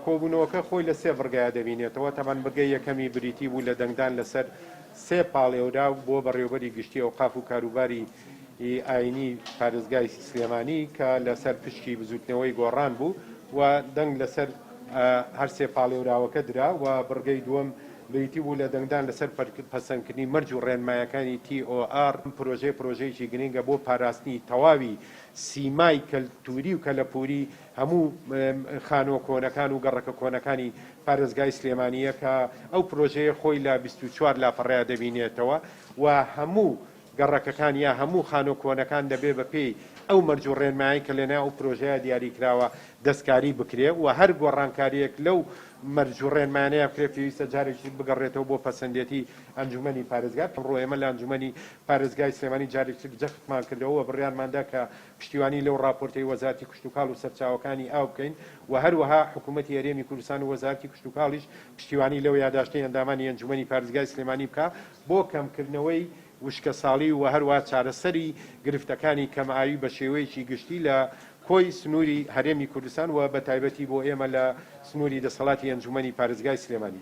کۆبوونەوەکە خۆی لە سێ بڕگایە دەبینێتەوە. تەمان بەگەی یەکەمی بریتی بوو لە دەنگدان لەسەر سێ پاڵێودا بۆ بەڕێوەبەری گشتی ئەوقاف و کاروباری ئاینی پارێزگای سلێمانی کە لەسەر پشتی بزوتنەوەی گۆڕان بوو و دەنگ لەسەر هەر سێ پاڵێوراوەکە درا و بڕگەی دووەم بریتی بوو لە دەنگدان لەسەر پەسەندکردنی مەرج و ڕێنمایەکانی TOR پرۆژەیەکی گرنگە بۆ پاراستنی تەواوی سیمای کەلتوری و کەلەپوری هەموو خانۆ کۆنەکان و گەڕەکە کۆنەکانی پارێزگای سلێمانیە کە ئەو پرۆژەیە خۆی لە 24 لاپەڕەیە دەبینێتەوە و هەموو گەڕەکەکان یا هەموو خانۆ کۆنەکان دەبێ بە پێی ئەو مەرج و ڕێنمایی کە لەناو ئەو پرۆژەیە دیاریکراوە دەستکاری بکرێ و هەر گۆڕانکاریەک لەو مەرج و ڕێنمانەیە بکرێ پێویستە جارێکی بگەڕێتەوە بۆ پەسەندێتی ئەنجومەنی پارێزگای. ڕۆ ئێمە لە ئەنجومەنی پارێزگای سلێمانی جارێکی جەختمان کردەوە بڕیارماندا کە پشتیوانی لەو راپۆرتەی وەزارەتی کشتوکاڵ و سەرچاوەکانی ئاو بکەین و هەروەها حکوومەتی هەرێمی کوردستان و وەزارەتی کشتوکاڵیش پشتیوانی لەو یادداشتەی ئەندامانی ئەنجومەنی پارێزگای سلێمانی بکە بۆ کەمکردنەوەی وشکە ساڵی و هەروە چارەسەری گرفتەکانی کەمئاوی بە شێوەیەکی گشتی لە کۆی سنووری هەرێمی کوردستان و بە تایبەتی بۆ ئێمە لە سنووری دەسەڵاتی ئەنجومەنی پارێزگای سلێمانی.